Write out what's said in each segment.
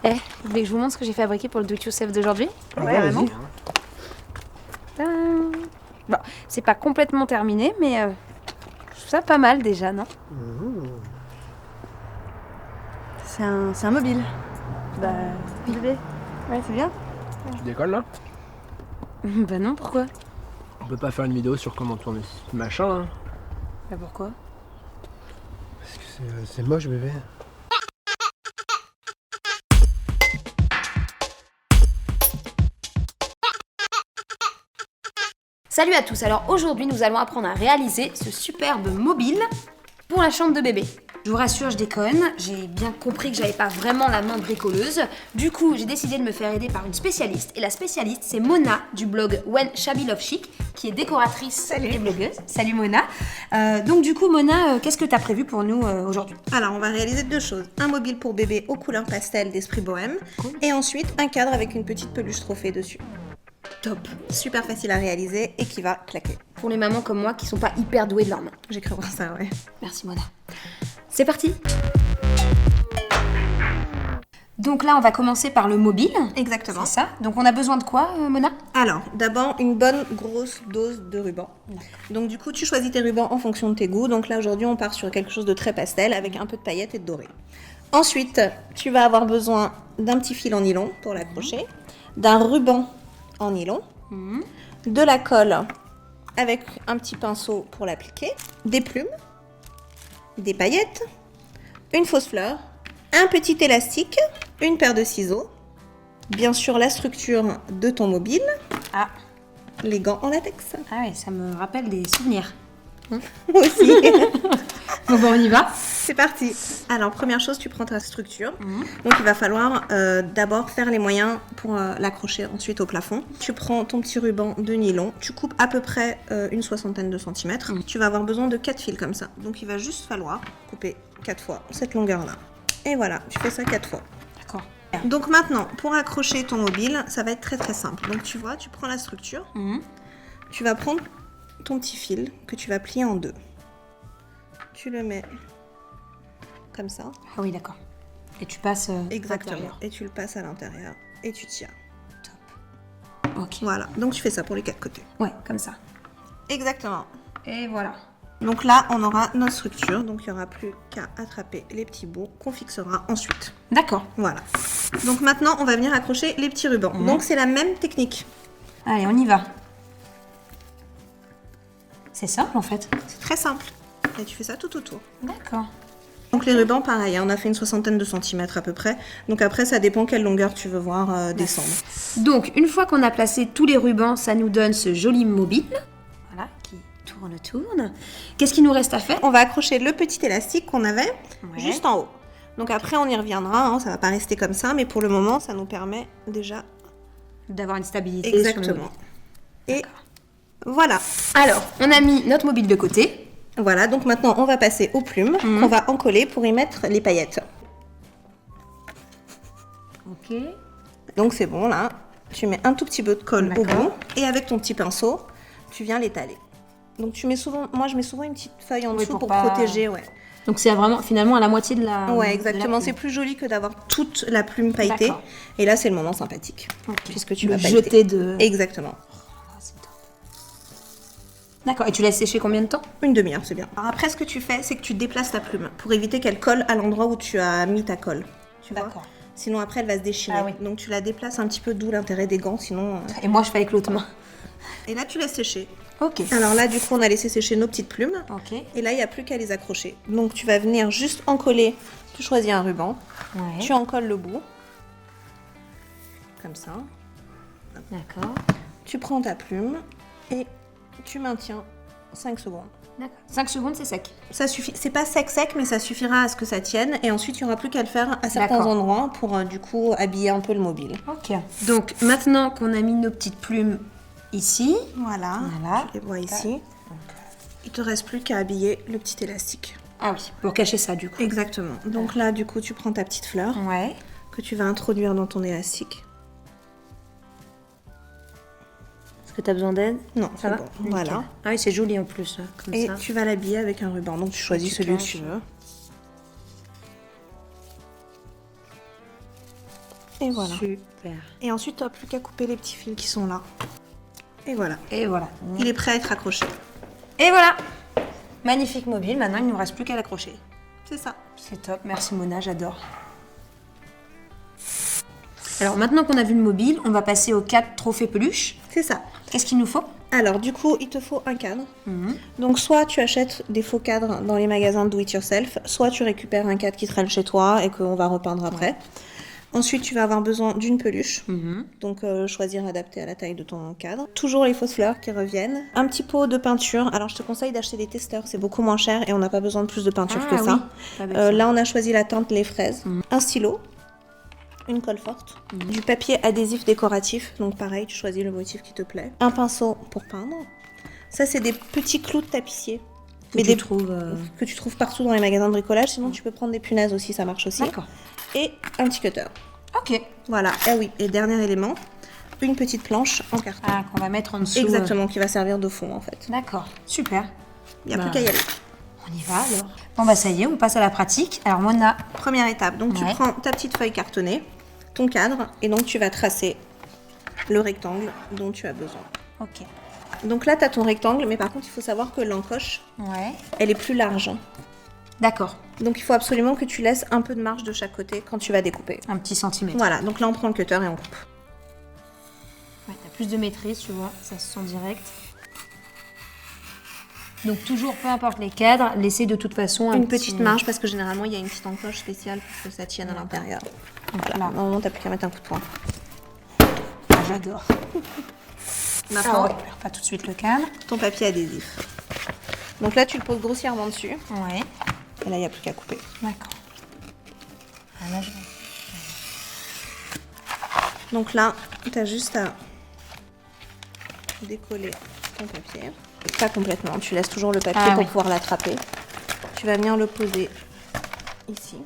Eh, vous voulez que je vous montre ce que j'ai fabriqué pour le do-it-yourself d'aujourd'hui? Ouais, carrément. Tadam. Bon, c'est pas complètement terminé, mais je trouve ça pas mal déjà, non? C'est un mobile. Bah, bébé. Ouais, c'est bien. Tu décolles là? Bah non, pourquoi? On peut pas faire une vidéo sur comment tourner ce machin là? Bah pourquoi? Parce que c'est moche bébé. Salut à tous, alors aujourd'hui nous allons apprendre à réaliser ce superbe mobile pour la chambre de bébé. Je vous rassure, je déconne, j'ai bien compris que j'avais pas vraiment la main bricoleuse. Du coup, j'ai décidé de me faire aider par une spécialiste. Et la spécialiste, c'est Mona du blog When Shabby Love Chic, qui est décoratrice et blogueuse. Salut Mona. Donc du coup, Mona, qu'est-ce que tu as prévu pour nous aujourd'hui? Alors, on va réaliser deux choses. Un mobile pour bébé aux couleurs pastel d'Esprit Bohème. Cool. Et ensuite, un cadre avec une petite peluche trophée dessus. Top. Super facile à réaliser et qui va claquer. Pour les mamans comme moi qui sont pas hyper douées de leurs mains. J'ai cru voir ça, ouais. Merci Mona. C'est parti. Donc là, on va commencer par le mobile. Exactement. C'est ça. Donc on a besoin de quoi, Mona? Alors, d'abord, une bonne grosse dose de ruban. Donc du coup, tu choisis tes rubans en fonction de tes goûts. Donc là, aujourd'hui, on part sur quelque chose de très pastel avec un peu de paillettes et de doré. Ensuite, tu vas avoir besoin d'un petit fil en nylon pour l'accrocher, d'un ruban en nylon, de la colle avec un petit pinceau pour l'appliquer, des plumes, des paillettes, une fausse fleur, un petit élastique, une paire de ciseaux, bien sûr la structure de ton mobile, Ah. les gants en latex. Ah ouais, ça me rappelle des souvenirs. Moi aussi. Bon, on y va. C'est parti. Alors, première chose, tu prends ta structure. Donc, il va falloir d'abord faire les moyens pour l'accrocher ensuite au plafond. Tu prends ton petit ruban de nylon. Tu coupes à peu près une soixantaine de centimètres. Tu vas avoir besoin de 4 fils comme ça. Donc, il va juste falloir couper 4 fois cette longueur-là. Et voilà, tu fais ça 4 fois. D'accord. Donc, maintenant, pour accrocher ton mobile, ça va être très très simple. Donc, tu vois, tu prends la structure. Tu vas prendre ton petit fil que tu vas plier en deux. Tu le mets comme ça. Ah oui, d'accord. Et tu passes Exactement. l'intérieur. Et tu le passes à l'intérieur et tu tires. Ok. Voilà. Donc tu fais ça pour les 4 côtés. Ouais, comme ça. Exactement. Et voilà. Donc là, on aura notre structure. Donc il n'y aura plus qu'à attraper les petits bouts qu'on fixera ensuite. D'accord. Voilà. Donc maintenant, on va venir accrocher les petits rubans. Donc c'est la même technique. Allez, on y va. C'est simple en fait. C'est très simple. Et tu fais ça tout autour. D'accord. Donc les rubans, pareil, hein, on a fait une soixantaine de centimètres à peu près. Donc après, ça dépend quelle longueur tu veux voir descendre. Donc, une fois qu'on a placé tous les rubans, ça nous donne ce joli mobile. Voilà, qui tourne. Qu'est-ce qu'il nous reste à faire? On va accrocher le petit élastique qu'on avait Ouais. juste en haut. Donc après, on y reviendra, hein, ça va pas rester comme ça, mais pour le moment, ça nous permet déjà... D'avoir une stabilité. sur le Exactement. mobile. Et voilà. Alors, on a mis notre mobile de côté. Voilà, donc maintenant, on va passer aux plumes qu'on va encoller pour y mettre les paillettes. Ok. Donc c'est bon, là. Tu mets un tout petit peu de colle au D'accord. bout et avec ton petit pinceau, tu viens l'étaler. Donc tu mets souvent... Moi, je mets souvent une petite feuille en Oui, dessous pour pour pas- protéger, ouais. Donc, c'est vraiment finalement à la moitié de la. Ouais, de exactement. la C'est plume. plus joli que d'avoir toute la plume pailletée. D'accord. Et là, c'est le moment sympathique. Ok. Puisque tu Le vas pailleter. jeter de. Exactement. Ah, c'est top. D'accord. Et tu laisses sécher combien de temps? Une demi-heure, c'est bien. Alors après, ce que tu fais, c'est que tu déplaces ta plume pour éviter qu'elle colle à l'endroit où tu as mis ta colle. Tu vois. D'accord. Sinon, après, elle va se déchirer. Ah oui. Donc, tu la déplaces un petit peu, d'où l'intérêt des gants. Sinon. Et moi, je fais avec l'autre main. Et là, tu laisses sécher. Ok. Alors là, du coup, on a laissé sécher nos petites plumes. Ok. Et là, il n'y a plus qu'à les accrocher. Donc, tu vas venir juste encoller. Tu choisis un ruban. Ouais. Tu encolles le bout. Comme ça. D'accord. Tu prends ta plume et tu maintiens 5 secondes. D'accord. 5 secondes, c'est sec. Ça suffit. C'est pas sec, mais ça suffira à ce que ça tienne. Et ensuite, il n'y aura plus qu'à le faire à certains D'accord. endroits pour du coup habiller un peu le mobile. Ok. Donc, maintenant qu'on a mis nos petites plumes ici. Voilà. Voilà. Tu les vois ici. Il te reste plus qu'à habiller le petit élastique. Ah oui. Pour cacher ça, du coup. Exactement. Donc là, du coup, tu prends ta petite fleur Ouais. que tu vas introduire dans ton élastique. Est-ce que tu as besoin d'aide? Non, Ça c'est va? bon. Nickel. Voilà. Ah oui, c'est joli en plus, comme Et ça. tu vas l'habiller avec un ruban. Donc tu choisis Tu celui que caches. tu veux. Et voilà. Super. Et ensuite, tu n'as plus qu'à couper les petits fils qui sont là. Et voilà. Et voilà. Il est prêt à être accroché. Et voilà. Magnifique mobile. Maintenant, il ne nous reste plus qu'à l'accrocher. C'est ça. C'est top. Merci Mona, j'adore. Alors maintenant qu'on a vu le mobile, on va passer aux 4 trophées peluches. C'est ça. Qu'est-ce qu'il nous faut? Alors, du coup, il te faut un cadre. Donc, soit tu achètes des faux cadres dans les magasins do it yourself, soit tu récupères un cadre qui traîne chez toi et qu'on va repeindre après. Ensuite, tu vas avoir besoin d'une peluche. Donc, choisir adapté à la taille de ton cadre. Toujours les fausses fleurs qui reviennent. Un petit pot de peinture. Alors, je te conseille d'acheter des testeurs, c'est beaucoup moins cher et on n'a pas besoin de plus de peinture que ça. Pas bête, ça. Là, on a choisi la teinte les fraises. Un stylo. Une colle forte, du papier adhésif décoratif, donc pareil, tu choisis le motif qui te plaît. Un pinceau pour peindre. Ça, c'est des petits clous de tapissier. Que tu trouves, que tu trouves partout dans les magasins de bricolage, sinon tu peux prendre des punaises aussi, ça marche aussi. D'accord. Et un petit cutter. Ok. Voilà, ah oui, et dernier élément, une petite planche en carton. Ah, qu'on va mettre en dessous. Exactement, qui va servir de fond en fait. D'accord. Super. Il n'y a plus qu'à y aller. On y va alors. Bon bah ça y est, on passe à la pratique. Alors Mona. Première étape, donc tu Ouais. prends ta petite feuille cartonnée, ton cadre, et donc tu vas tracer le rectangle dont tu as besoin. Ok. Donc là, tu as ton rectangle, mais par contre, il faut savoir que l'encoche, Ouais. elle est plus large. D'accord. Donc il faut absolument que tu laisses un peu de marge de chaque côté quand tu vas découper. Un petit centimètre. Voilà, donc là, on prend le cutter et on coupe. Ouais, t'as plus de maîtrise, tu vois, ça se sent direct. Donc toujours, peu importe les cadres, laissez de toute façon Une petite marge, parce que généralement, il y a une petite encoche spéciale pour que ça tienne à l'intérieur. Voilà. Voilà, normalement, t'as plus qu'à mettre un coup de poing. J'adore. Maintenant, Alors, on récupère pas tout de suite le cadre. ton papier adhésif. Donc là, tu le poses grossièrement dessus. Ouais. Et là, il n'y a plus qu'à couper. D'accord. Ah, là, je... Donc là, tu as juste à décoller ton papier. Pas complètement, tu laisses toujours le papier Ah pour oui. pouvoir l'attraper. Tu vas venir le poser ici.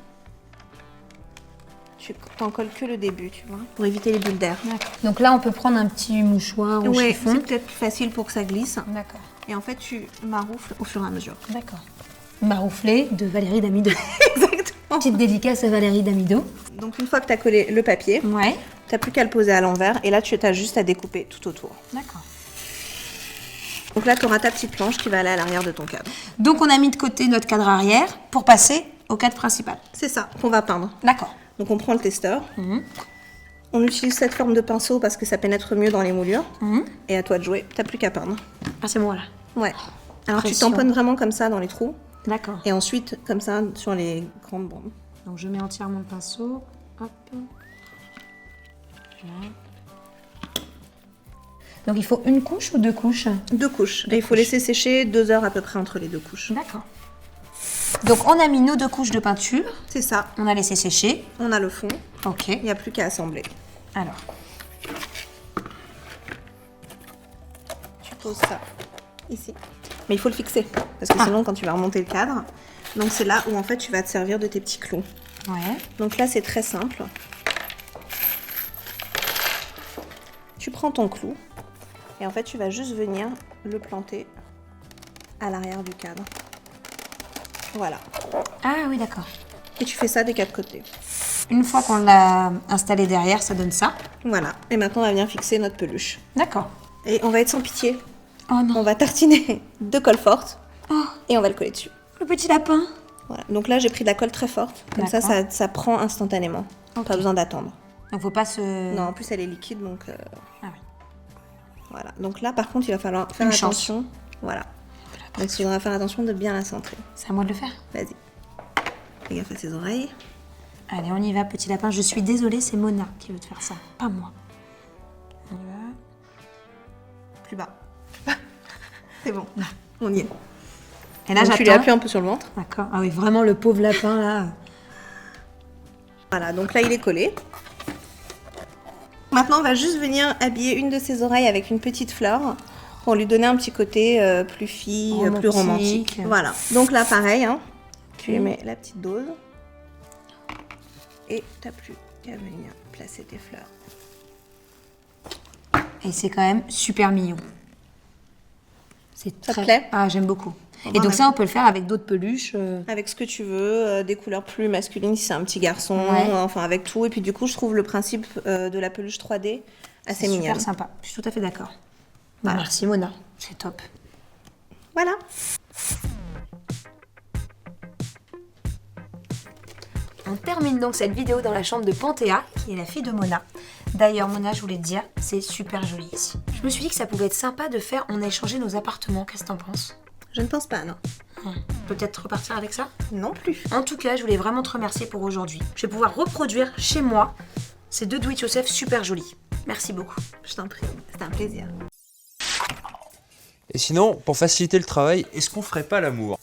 Tu t'en colles que le début, tu vois, pour éviter les bulles d'air. Donc là, on peut prendre un petit mouchoir ou Ouais, chiffon. c'est peut-être plus facile pour que ça glisse. D'accord. Et en fait, tu maroufles au fur et à mesure. D'accord. Marouflé de Valérie Damido. Exactement. Petite dédicace à Valérie Damido. Donc une fois que tu as collé le papier, Ouais. tu n'as plus qu'à le poser à l'envers. Et là, tu as juste à découper tout autour. D'accord. Donc là, tu auras ta petite planche qui va aller à l'arrière de ton cadre. Donc on a mis de côté notre cadre arrière pour passer au cadre principal. C'est ça qu'on va peindre. D'accord. Donc on prend le testeur. On utilise cette forme de pinceau parce que ça pénètre mieux dans les moulures. Et à toi de jouer, t'as plus qu'à peindre. Ah, c'est moi là. Ouais. Alors Pression. tu tamponnes vraiment comme ça dans les trous. D'accord. Et ensuite, comme ça, sur les grandes bandes. Donc je mets entièrement le pinceau. Hop. Voilà. Donc il faut une couche ou 2 couches? 2 couches. Et il faut laisser sécher 2 heures à peu près entre les 2 couches. D'accord. Donc on a mis nos 2 couches de peinture. C'est ça. On a laissé sécher. On a le fond. Ok. Il n'y a plus qu'à assembler. Alors. Tu poses ça ici. Mais il faut le fixer. Parce que sinon, quand tu vas remonter le cadre, donc c'est là où en fait tu vas te servir de tes petits clous. Ouais. Donc là, c'est très simple. Tu prends ton clou et en fait, tu vas juste venir le planter à l'arrière du cadre. Voilà. Ah oui, d'accord. Et tu fais ça des 4 côtés. Une fois qu'on l'a installé derrière, ça donne ça. Voilà. Et maintenant, on va venir fixer notre peluche. D'accord. Et on va être sans pitié. Oh non. On va tartiner de colle forte Oh, et on va le coller dessus. le petit lapin. Voilà. Donc là, j'ai pris de la colle très forte. Comme ça, D'accord. ça prend instantanément. Ok. Pas besoin d'attendre. Donc faut pas se... Non, en plus, elle est liquide, donc... Ah oui. Voilà. Donc là, par contre, il va falloir faire Une chance. attention. Voilà. Donc, il faudra faire attention de bien la centrer. C'est à moi de le faire. Vas-y. Fais gaffe à ses oreilles. Allez, on y va, petit lapin. Je suis désolée, c'est Mona qui veut te faire ça, pas moi. On y va. Plus bas. C'est bon. On y est. Et là, Donc, tu lui j'attends. appuies un peu sur le ventre. D'accord. Ah oui, vraiment le pauvre lapin là. Voilà. Donc là, il est collé. Maintenant, on va juste venir habiller une de ses oreilles avec une petite fleur pour lui donner un petit côté plus fille, plus romantique. Voilà. Donc là, pareil, hein, tu lui mets la petite dose et t'as plus qu'à venir placer tes fleurs. Et c'est quand même super mignon. C'est Ça te très... plaît? Ah, j'aime beaucoup. Et donc ça, on peut le faire avec d'autres peluches. Avec ce que tu veux, des couleurs plus masculines si c'est un petit garçon, Ouais. enfin avec tout. Et puis du coup, je trouve le principe de la peluche 3D assez mignon. Super sympa. Je suis tout à fait d'accord. Bah, merci Mona, c'est top. Voilà. On termine donc cette vidéo dans la chambre de Panthéa, qui est la fille de Mona. D'ailleurs, Mona, je voulais te dire, c'est super joli ici. Je me suis dit que ça pouvait être sympa de faire, on a échangé nos appartements, qu'est-ce que t'en penses? Je ne pense pas, non. Peut-être repartir avec ça? Non plus. En tout cas, je voulais vraiment te remercier pour aujourd'hui. Je vais pouvoir reproduire chez moi ces deux do-it-yourself super jolis. Merci beaucoup. Je t'en prie, c'était un plaisir. Et sinon, pour faciliter le travail, est-ce qu'on ferait pas l'amour?